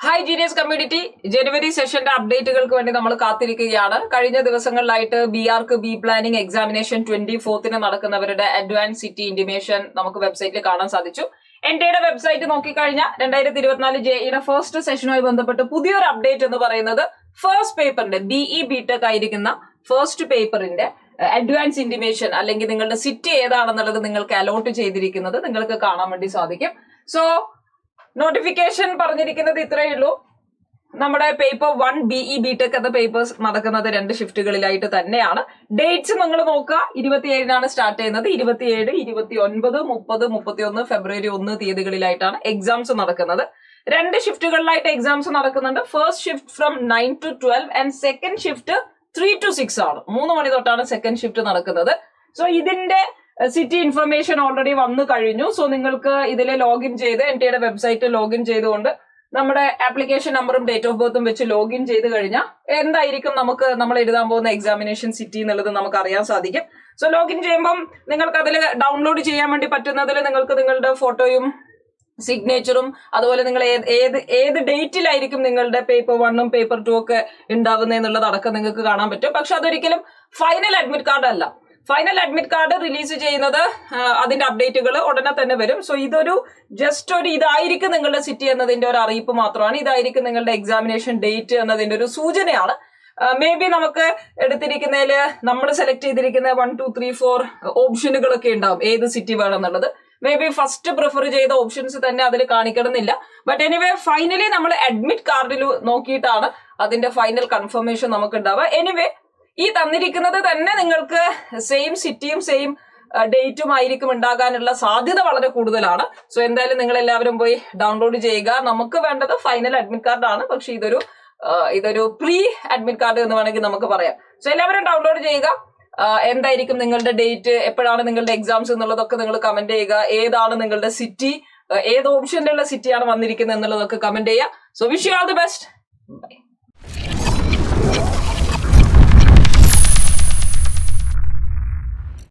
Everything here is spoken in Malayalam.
ഹായ് ജീനിയസ് കമ്മ്യൂണിറ്റി, ജനുവരി സെഷന്റെ അപ്ഡേറ്റുകൾക്ക് വേണ്ടി നമ്മൾ കാത്തിരിക്കുകയാണ്. കഴിഞ്ഞ ദിവസങ്ങളിലായിട്ട് B Arch B planning examination 24th നടക്കുന്നവരുടെ അഡ്വാൻസ് സിറ്റി ഇന്റിമേഷൻ നമുക്ക് വെബ്സൈറ്റിൽ കാണാൻ സാധിച്ചു. എൻടെയുടെ വെബ്സൈറ്റ് നോക്കിക്കഴിഞ്ഞാൽ 2024 ജെഇയുടെ ഫസ്റ്റ് സെഷനുമായി ബന്ധപ്പെട്ട് പുതിയൊരു അപ്ഡേറ്റ് എന്ന് പറയുന്നത് ഫസ്റ്റ് പേപ്പറിന്റെ ബിഇ ബിടെക് ആയിരിക്കുന്ന ഫസ്റ്റ് പേപ്പറിന്റെ അഡ്വാൻസ് ഇന്റിമേഷൻ അല്ലെങ്കിൽ നിങ്ങളുടെ സിറ്റി ഏതാണെന്നുള്ളത് നിങ്ങൾക്ക് അലോട്ട് ചെയ്തിരിക്കുന്നത് നിങ്ങൾക്ക് കാണാൻ വേണ്ടി സാധിക്കും. സോ നോട്ടിഫിക്കേഷൻ പറഞ്ഞിരിക്കുന്നത് ഇത്രയേ ഉള്ളൂ. നമ്മുടെ പേപ്പർ 1 ബിഇ ബിടെക് എന്ന പേപ്പേഴ്സ് നടക്കുന്നത് 2 ഷിഫ്റ്റുകളിലായിട്ട് തന്നെയാണ്. ഡേറ്റ്സ് നിങ്ങൾ നോക്കുക, 27 സ്റ്റാർട്ട് ചെയ്യുന്നത്. 27, 29, 30, 31 ഫെബ്രുവരി 1 തീയതികളിലായിട്ടാണ് എക്സാംസ് നടക്കുന്നത്. 2 ഷിഫ്റ്റുകളിലായിട്ട് എക്സാംസ് നടക്കുന്നുണ്ട്. First shift from 9 to 12 and second shift 3 to 6 ആണ്. 3 മണി തൊട്ടാണ് സെക്കൻഡ് ഷിഫ്റ്റ് നടക്കുന്നത്. സോ ഇതിന്റെ സിറ്റി ഇൻഫർമേഷൻ ഓൾറെഡി വന്നു കഴിഞ്ഞു. സോ നിങ്ങൾക്ക് ഇതിൽ ലോഗിൻ ചെയ്ത് എൻടെയുടെ വെബ്സൈറ്റ് ലോഗിൻ ചെയ്തുകൊണ്ട് നമ്മുടെ ആപ്ലിക്കേഷൻ നമ്പറും ഡേറ്റ് ഓഫ് ബർത്തും വെച്ച് ലോഗിൻ ചെയ്ത് കഴിഞ്ഞാൽ എന്തായിരിക്കും നമ്മൾ എഴുതാൻ പോകുന്ന എക്സാമിനേഷൻ സിറ്റി എന്നുള്ളത് നമുക്ക് അറിയാൻ സാധിക്കും. സോ ലോഗിൻ ചെയ്യുമ്പം നിങ്ങൾക്ക് അതിൽ ഡൗൺലോഡ് ചെയ്യാൻ വേണ്ടി പറ്റുന്നതിൽ നിങ്ങൾക്ക് നിങ്ങളുടെ ഫോട്ടോയും സിഗ്നേച്ചറും അതുപോലെ നിങ്ങൾ ഏത് ഡേറ്റിലായിരിക്കും നിങ്ങളുടെ പേപ്പർ 1ഉം പേപ്പർ 2 ഒക്കെ ഉണ്ടാവുന്നതെന്നുള്ളത് അടക്കം നിങ്ങൾക്ക് കാണാൻ പറ്റും. പക്ഷെ അതൊരിക്കലും ഫൈനൽ അഡ്മിറ്റ് കാർഡ് അല്ല. ഫൈനൽ അഡ്മിറ്റ് കാർഡ് റിലീസ് ചെയ്യുന്നത് അതിന്റെ അപ്ഡേറ്റുകൾ ഉടനെ തന്നെ വരും. സോ ഇതൊരു ഇതായിരിക്കും നിങ്ങളുടെ സിറ്റി എന്നതിന്റെ ഒരു അറിയിപ്പ് മാത്രമാണ്. ഇതായിരിക്കും നിങ്ങളുടെ എക്സാമിനേഷൻ ഡേറ്റ് എന്നതിന്റെ ഒരു സൂചനയാണ്. മേ ബി നമുക്ക് എടുത്തിരിക്കുന്നതിൽ നമ്മൾ സെലക്ട് ചെയ്തിരിക്കുന്ന 1, 2, 3, 4 ഓപ്ഷനുകളൊക്കെ ഉണ്ടാവും ഏത് സിറ്റി വേണമെന്നുള്ളത്. മേ ബി ഫസ്റ്റ് പ്രിഫർ ചെയ്ത ഓപ്ഷൻസ് തന്നെ അതിൽ കാണിക്കണമെന്നില്ല. ബട്ട് എനിവേ ഫൈനലി നമ്മൾ അഡ്മിറ്റ് കാർഡിൽ നോക്കിയിട്ടാണ് അതിന്റെ ഫൈനൽ കൺഫർമേഷൻ നമുക്ക് ഉണ്ടാവുക. എനിവേ ഈ തന്നിരിക്കുന്നത് തന്നെ നിങ്ങൾക്ക് സെയിം സിറ്റിയും സെയിം ഡേറ്റും ആയിരിക്കും ഉണ്ടാകാനുള്ള സാധ്യത വളരെ കൂടുതലാണ്. സോ എന്തായാലും നിങ്ങൾ എല്ലാവരും പോയി ഡൗൺലോഡ് ചെയ്യുക. നമുക്ക് വേണ്ടത് ഫൈനൽ അഡ്മിറ്റ് കാർഡാണ്, പക്ഷെ ഇതൊരു പ്രീ അഡ്മിറ്റ് കാർഡ് എന്ന് വേണമെങ്കിൽ നമുക്ക് പറയാം. സോ എല്ലാവരും ഡൗൺലോഡ് ചെയ്യുക. എന്തായിരിക്കും നിങ്ങളുടെ ഡേറ്റ്, എപ്പോഴാണ് നിങ്ങളുടെ എക്സാംസ് എന്നുള്ളതൊക്കെ നിങ്ങൾ കമന്റ് ചെയ്യുക. ഏതാണ് നിങ്ങളുടെ സിറ്റി, ഏത് ഓപ്ഷനിലുള്ള സിറ്റിയാണ് വന്നിരിക്കുന്നത് എന്നുള്ളതൊക്കെ കമന്റ് ചെയ്യുക. So wish you all the best. By.